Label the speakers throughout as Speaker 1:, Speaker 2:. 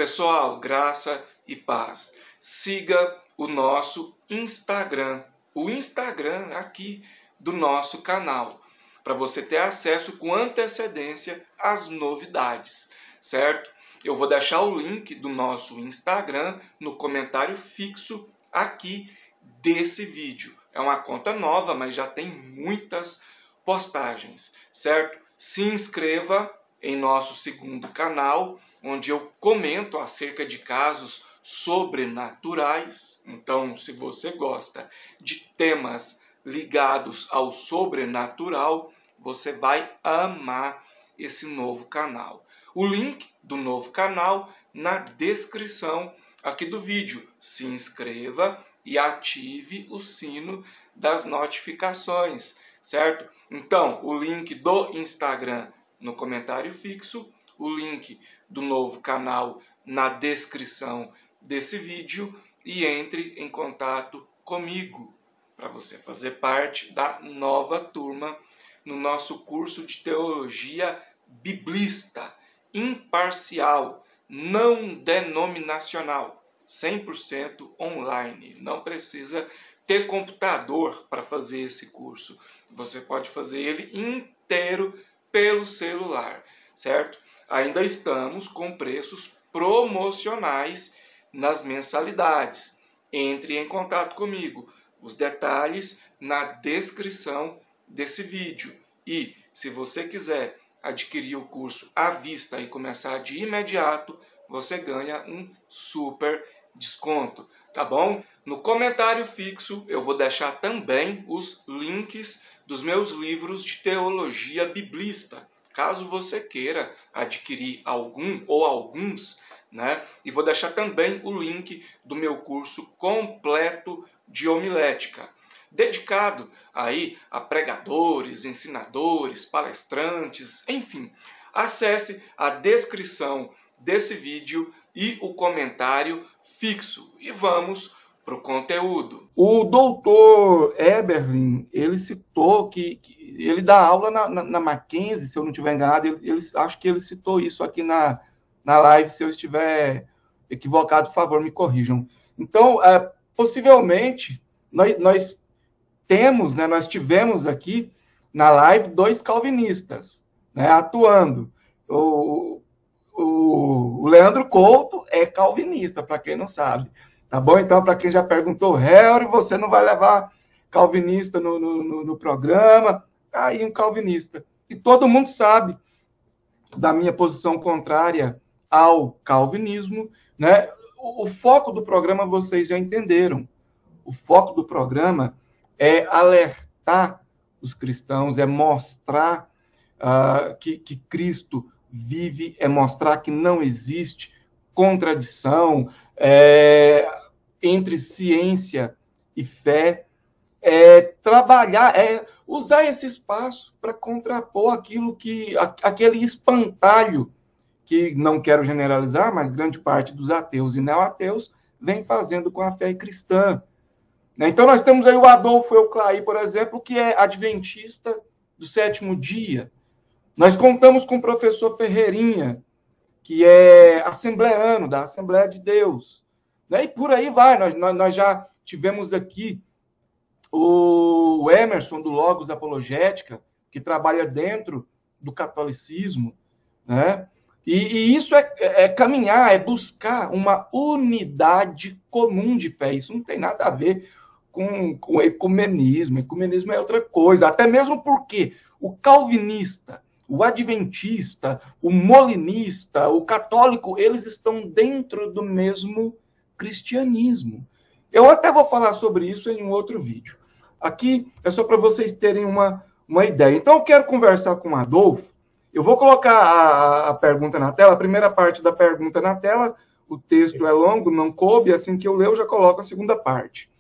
Speaker 1: Pessoal, graça e paz. Siga o nosso Instagram, o Instagram aqui do nosso canal, para você ter acesso com antecedência às novidades, certo? Eu vou deixar o link do nosso Instagram no comentário fixo aqui desse vídeo. É uma conta nova, mas já tem muitas postagens, certo? Se inscreva em nosso segundo canal, onde eu comento acerca de casos sobrenaturais. Então, se você gosta de temas ligados ao sobrenatural, você vai amar esse novo canal. O link do novo canal na descrição aqui do vídeo. Se inscreva e ative o sino das notificações, certo? Então, o link do Instagram no comentário fixo, o link do novo canal na descrição desse vídeo e entre em contato comigo para você fazer parte da nova turma no nosso curso de teologia biblista, imparcial, não denominacional, 100% online. Não precisa ter computador para fazer esse curso. Você pode fazer ele inteiro pelo celular, certo? Ainda estamos com preços promocionais nas mensalidades. Entre em contato comigo. Os detalhes na descrição desse vídeo. E se você quiser adquirir o curso à vista e começar de imediato, você ganha um super desconto, tá bom? No comentário fixo eu vou deixar também os links dos meus livros de teologia biblista, caso você queira adquirir algum ou alguns, né? E vou deixar também o link do meu curso completo de homilética, dedicado aí a pregadores, ensinadores, palestrantes, enfim. Acesse a descrição desse vídeo e o comentário fixo. E vamos para o conteúdo. O doutor Eberlin, ele citou que ele dá aula na Mackenzie, se eu não estiver enganado, acho que ele citou isso aqui na live. Se eu estiver equivocado, por favor, me corrijam. Então, possivelmente, nós temos, né, nós tivemos aqui na live 2 calvinistas, né, atuando. O Leandro Couto é calvinista, para quem não sabe. Tá bom? Então, para quem já perguntou, Harry, você não vai levar calvinista no programa? Aí, um calvinista. E todo mundo sabe da minha posição contrária ao calvinismo, né? O foco do programa vocês já entenderam. O foco do programa é alertar os cristãos, é mostrar que Cristo vive, é mostrar que não existe contradição entre ciência e fé, trabalhar, usar esse espaço para contrapor aquele espantalho que, não quero generalizar, mas grande parte dos ateus e neo-ateus vem fazendo com a fé cristã. Então, nós temos aí o Adolfo Euclair, por exemplo, que é adventista do 7º dia. Nós contamos com o professor Ferreirinha, que é assembleano, da Assembleia de Deus. E por aí vai. Nós já tivemos aqui o Emerson, do Logos Apologética, que trabalha dentro do catolicismo, né? E isso é caminhar, é buscar uma unidade comum de fé. Isso não tem nada a ver com ecumenismo. Ecumenismo é outra coisa. Até mesmo porque o calvinista, o adventista, o molinista, o católico, eles estão dentro do mesmo cristianismo. Eu até vou falar sobre isso em um outro vídeo. Aqui é só para vocês terem uma ideia. Então, eu quero conversar com o Adolfo. Eu vou colocar a pergunta na tela, a primeira parte da pergunta na tela. O texto é longo, não coube. Assim que eu ler, eu já coloco a segunda parte.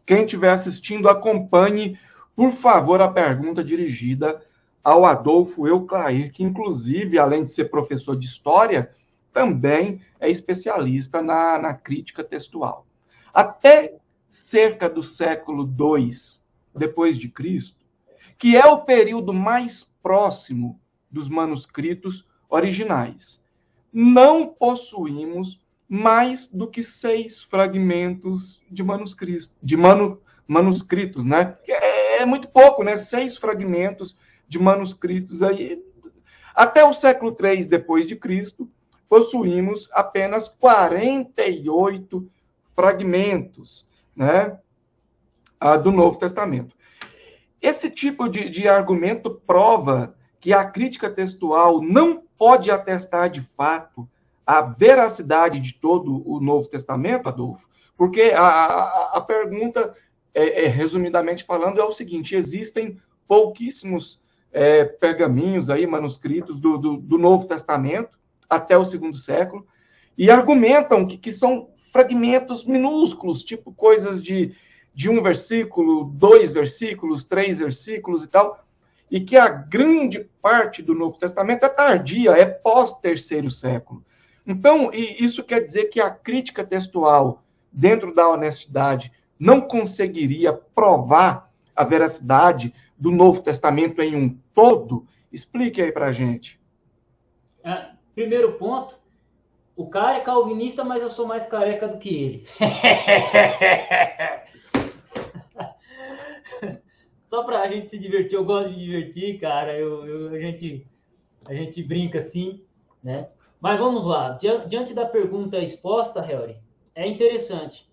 Speaker 1: Quem estiver assistindo, acompanhe, por favor, a pergunta dirigida ao Adolfo Euclair, que, inclusive, além de ser professor de história, também é especialista na crítica textual. Até cerca do século II depois de Cristo, que é o período mais próximo dos manuscritos originais. não possuímos mais do que 6 fragmentos de manuscritos, né? É muito pouco, né? 6 fragmentos de manuscritos aí. Até o século III depois de Cristo, possuímos apenas 48 fragmentos, né, do Novo Testamento. Esse tipo de argumento prova que a crítica textual não pode atestar de fato a veracidade de todo o Novo Testamento, Adolfo, porque a pergunta, resumidamente falando, é o seguinte: existem pouquíssimos pergaminhos, aí, manuscritos do Novo Testamento até o segundo século, e argumentam que são fragmentos minúsculos, tipo coisas de um versículo, 2 versículos, 3 versículos e tal, e que a grande parte do Novo Testamento é tardia, é pós-terceiro século. Então, isso quer dizer que a crítica textual, dentro da honestidade, não conseguiria provar a veracidade do Novo Testamento em um todo? Explique aí pra gente.
Speaker 2: Primeiro ponto, o cara é calvinista, mas eu sou mais careca do que ele. Só pra gente se divertir, eu gosto de me divertir, cara. A gente brinca assim, né? Mas vamos lá. Diante da pergunta exposta, Helry, é interessante.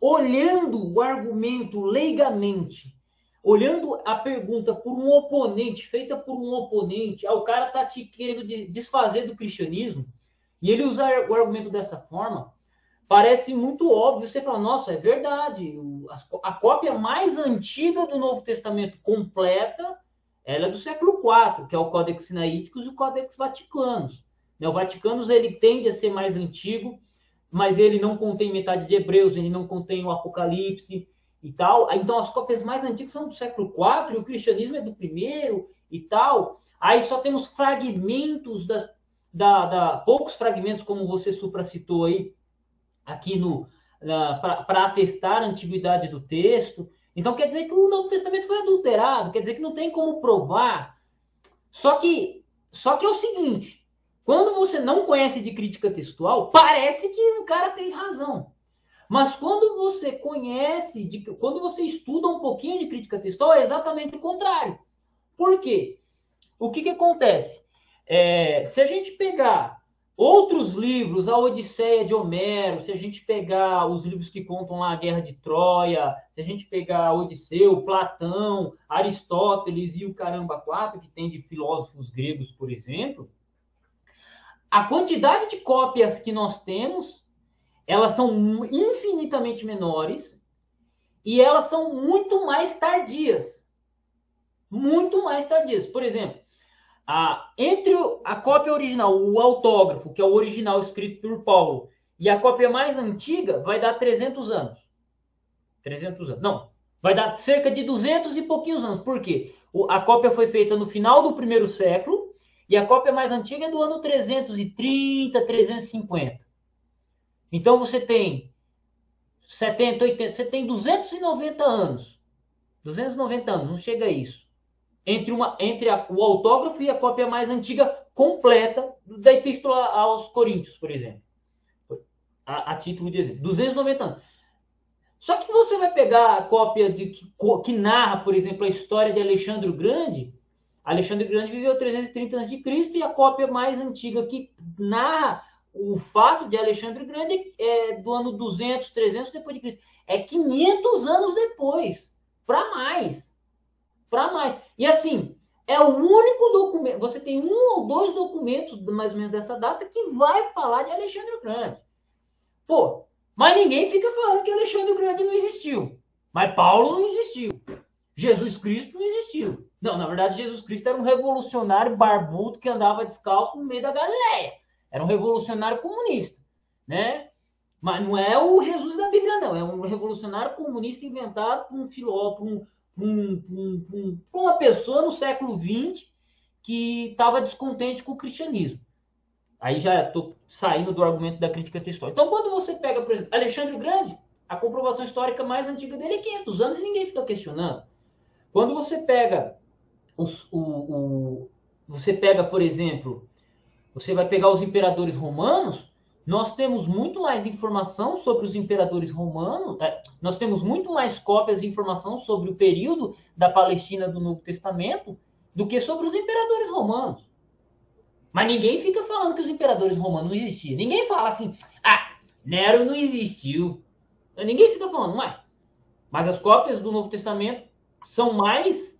Speaker 2: Olhando o argumento leigamente, olhando a pergunta por um oponente, feita por um oponente, o cara tá te querendo desfazer do cristianismo, e ele usar o argumento dessa forma, parece muito óbvio. Você fala, nossa, é verdade. A cópia mais antiga do Novo Testamento completa, ela é do século IV, que é o Codex Sinaíticos e o Codex Vaticanus. O Vaticanus, ele tende a ser mais antigo, mas ele não contém metade de Hebreus, ele não contém o Apocalipse e tal. Então, as cópias mais antigas são do século IV, e o cristianismo é do primeiro e tal. Aí só temos fragmentos poucos fragmentos, como você supracitou aí, aqui para atestar a antiguidade do texto. Então quer dizer que o Novo Testamento foi adulterado, quer dizer que não tem como provar. Só que é o seguinte: quando você não conhece de crítica textual, parece que o cara tem razão. Mas quando você conhece, quando você estuda um pouquinho de crítica textual, é exatamente o contrário. Por quê? O que acontece? Se a gente pegar outros livros, a Odisseia de Homero, se a gente pegar os livros que contam lá a Guerra de Troia, se a gente pegar Odisseu, Platão, Aristóteles e o caramba 4, que tem de filósofos gregos, por exemplo, a quantidade de cópias que nós temos, elas são infinitamente menores e elas são muito mais tardias. Muito mais tardias. Por exemplo, entre a cópia original, o autógrafo, que é o original escrito por Paulo, e a cópia mais antiga, vai dar 300 anos. 300 anos. Não, vai dar cerca de 200 e pouquinhos anos. Por quê? A cópia foi feita no final do primeiro século e a cópia mais antiga é do ano 330, 350. Então você tem 70, 80, você tem 290 anos. 290 anos, não chega a isso. Entre o autógrafo e a cópia mais antiga completa da Epístola aos Coríntios, por exemplo. A título de exemplo. 290 anos. Só que você vai pegar a cópia que narra, por exemplo, a história de Alexandre o Grande. Alexandre o Grande viveu 330 a.C. e a cópia mais antiga que narra o fato de Alexandre o Grande é do ano 200, 300 depois de Cristo. É 500 anos depois. Para mais. E assim, é o único documento. Você tem 1 ou 2 documentos, mais ou menos dessa data, que vai falar de Alexandre o Grande. Pô, mas ninguém fica falando que Alexandre o Grande não existiu. Mas Paulo não existiu. Jesus Cristo não existiu. Não, na verdade, Jesus Cristo era um revolucionário barbudo que andava descalço no meio da Galileia. Era um revolucionário comunista, né? Mas não é o Jesus da Bíblia, não. É um revolucionário comunista inventado por um filósofo, por uma pessoa no século XX que estava descontente com o cristianismo. Aí já estou saindo do argumento da crítica textual. Então, quando você pega, por exemplo, Alexandre o Grande, a comprovação histórica mais antiga dele é 500 anos e ninguém fica questionando. Quando você pega, você pega, por exemplo, você vai pegar os imperadores romanos, nós temos muito mais informação sobre os imperadores romanos, nós temos muito mais cópias de informação sobre o período da Palestina do Novo Testamento do que sobre os imperadores romanos. Mas ninguém fica falando que os imperadores romanos não existiam. Ninguém fala assim, Nero não existiu. Ninguém fica falando, mas as cópias do Novo Testamento são mais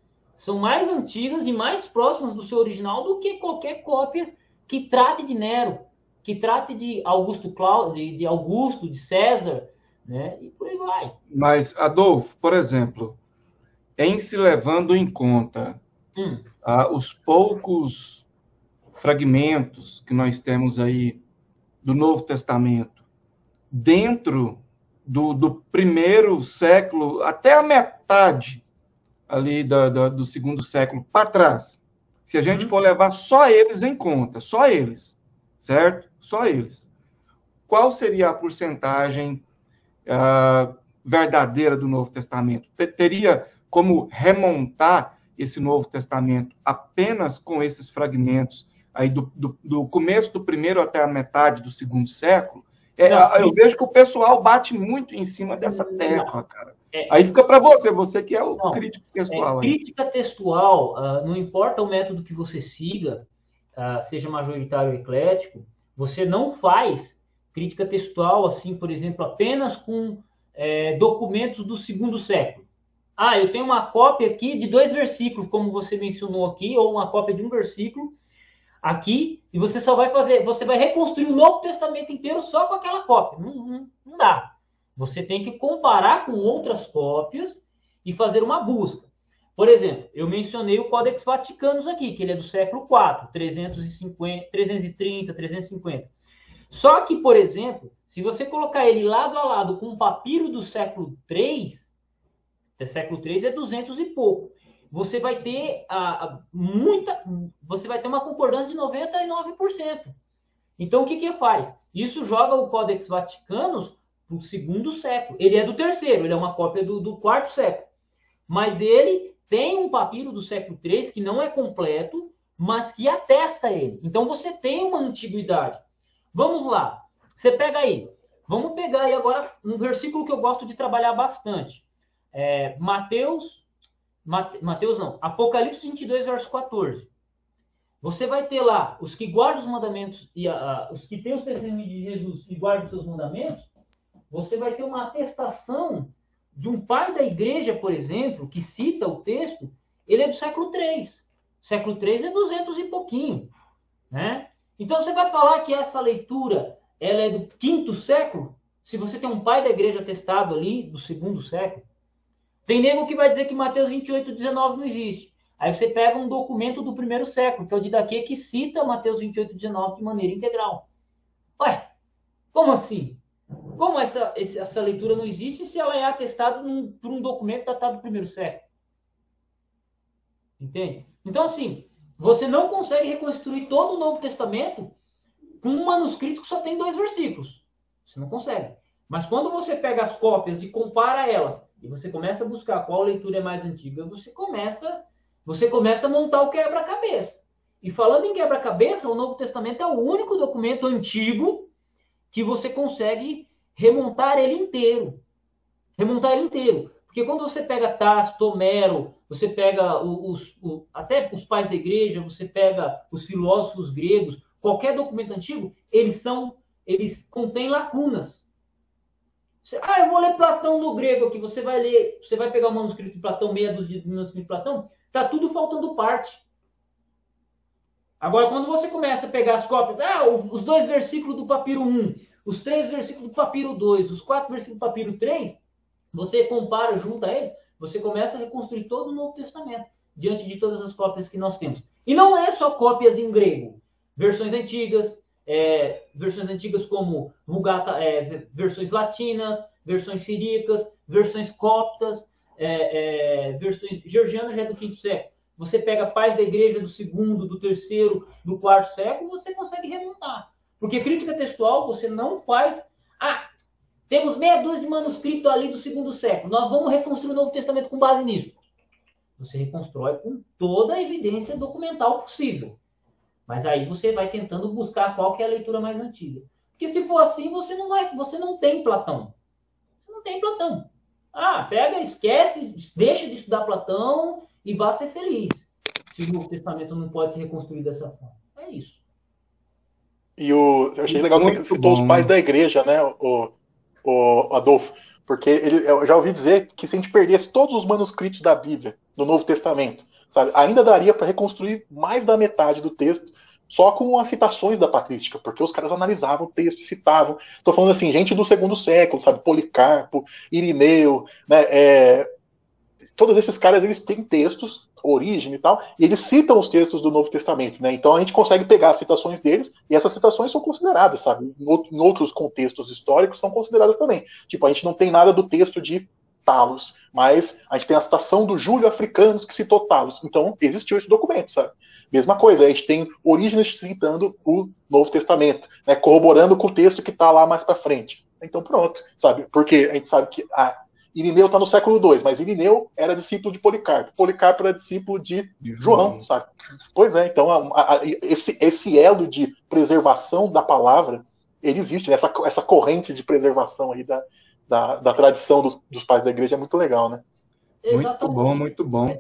Speaker 2: antigas e mais próximas do seu original do que qualquer cópia que trate de Nero, que trate de Augusto, de César, né? E por aí vai.
Speaker 1: Mas, Adolfo, por exemplo, em se levando em conta os poucos fragmentos que nós temos aí do Novo Testamento, dentro do primeiro século, até a metade ali do segundo século para trás, se a gente for levar só eles em conta, só eles, certo? Só eles. Qual seria a porcentagem verdadeira do Novo Testamento? Teria como remontar esse Novo Testamento apenas com esses fragmentos aí do começo do primeiro até a metade do segundo século? Eu vejo que o pessoal bate muito em cima dessa tecla, cara. Aí fica para você que é o crítico textual.
Speaker 2: Crítica textual, não importa o método que você siga, seja majoritário ou eclético, você não faz crítica textual, assim, por exemplo, apenas com documentos do segundo século. Eu tenho uma cópia aqui de 2 versículos, como você mencionou aqui, ou uma cópia de um versículo aqui, e você só vai você vai reconstruir o Novo Testamento inteiro só com aquela cópia. Não dá. Você tem que comparar com outras cópias e fazer uma busca. Por exemplo, eu mencionei o Codex Vaticanus aqui, que ele é do século IV, 330, 350. Só que, por exemplo, se você colocar ele lado a lado com um papiro do século III, século III é 200 e pouco, você vai ter você vai ter uma concordância de 99%. Então, o que faz? Isso joga o Codex Vaticanus para o segundo século. Ele é do terceiro, ele é uma cópia do quarto século. Mas ele tem um papiro do século III que não é completo, mas que atesta ele. Então, você tem uma antiguidade. Vamos lá. Você pega aí. Vamos pegar aí agora um versículo que eu gosto de trabalhar bastante. Apocalipse 22, verso 14. Você vai ter lá os que guardam os mandamentos e os que têm os testemunhos de Jesus e guardam os seus mandamentos. Você vai ter uma atestação de um pai da igreja, por exemplo, que cita o texto, ele é do século III. Século III é 200 e pouquinho, né? Então você vai falar que essa leitura ela é do quinto século, se você tem um pai da igreja atestado ali do segundo século. Tem nego que vai dizer que Mateus 28, 19 não existe. Aí você pega um documento do primeiro século, que é o Didaquê, que cita Mateus 28, 19 de maneira integral. Ué, como assim? Como essa leitura não existe se ela é atestada por um documento datado do primeiro século? Entende? Então, assim, você não consegue reconstruir todo o Novo Testamento com um manuscrito que só tem 2 versículos. Você não consegue. Mas quando você pega as cópias e compara elas, e você começa a buscar qual leitura é mais antiga, você começa a montar o quebra-cabeça. E falando em quebra-cabeça, o Novo Testamento é o único documento antigo que você consegue remontar ele inteiro. Porque quando você pega Tácito, Homero, você pega até os pais da igreja, você pega os filósofos gregos, qualquer documento antigo, eles contêm lacunas. Eu vou ler Platão no grego aqui. Você vai pegar o manuscrito de Platão, meia dúzia de manuscrito de Platão, tá tudo faltando parte. Agora, quando você começa a pegar as cópias, os 2 versículos do papiro 1, os 3 versículos do papiro 2, os 4 versículos do papiro 3, você compara, junta eles, você começa a reconstruir todo o Novo Testamento, diante de todas as cópias que nós temos. E não é só cópias em grego. Versões antigas como Vulgata, versões latinas, versões siríacas, versões coptas, versões georgianas já é do quinto século. Você pega pais da igreja do segundo, do terceiro, do quarto século, você consegue remontar. Porque crítica textual você não faz... temos meia dúzia de manuscritos ali do segundo século, nós vamos reconstruir o Novo Testamento com base nisso. Você reconstrói com toda a evidência documental possível. Mas aí você vai tentando buscar qual que é a leitura mais antiga. Porque se for assim, você não tem Platão. Você não tem Platão. Ah, pega, esquece, deixa de estudar Platão e vá ser feliz. Se o Novo Testamento não pode se reconstruir dessa forma. É isso.
Speaker 3: Eu achei legal que você
Speaker 1: Muito
Speaker 3: citou os
Speaker 1: bom.
Speaker 3: pais da igreja, né, o Adolfo? Porque eu já ouvi dizer que se a gente perdesse todos os manuscritos da Bíblia, do Novo Testamento, sabe, ainda daria para reconstruir mais da metade do texto só com as citações da patrística, porque os caras analisavam o texto, citavam. Estou falando assim, gente do segundo século, sabe, Policarpo, Irineu, né, todos esses caras eles têm textos, origem e tal, e eles citam os textos do Novo Testamento, né? Então a gente consegue pegar as citações deles e essas citações são consideradas, sabe? Em outros contextos históricos são consideradas também. Tipo, a gente não tem nada do texto de Talos, mas a gente tem a citação do Júlio Africanos que citou Talos. Então existiu esse documento, sabe? Mesma coisa, a gente tem Orígenes citando o Novo Testamento, né? Corroborando com o texto que está lá mais para frente. Então pronto, sabe? Porque a gente sabe que Irineu está no século II, mas Irineu era discípulo de Policarpo. Policarpo era discípulo de João, sabe? Pois é, então esse elo de preservação da palavra, ele existe, né? Essa corrente de preservação aí da tradição dos pais da igreja é muito legal, né?
Speaker 1: Muito bom, muito bom.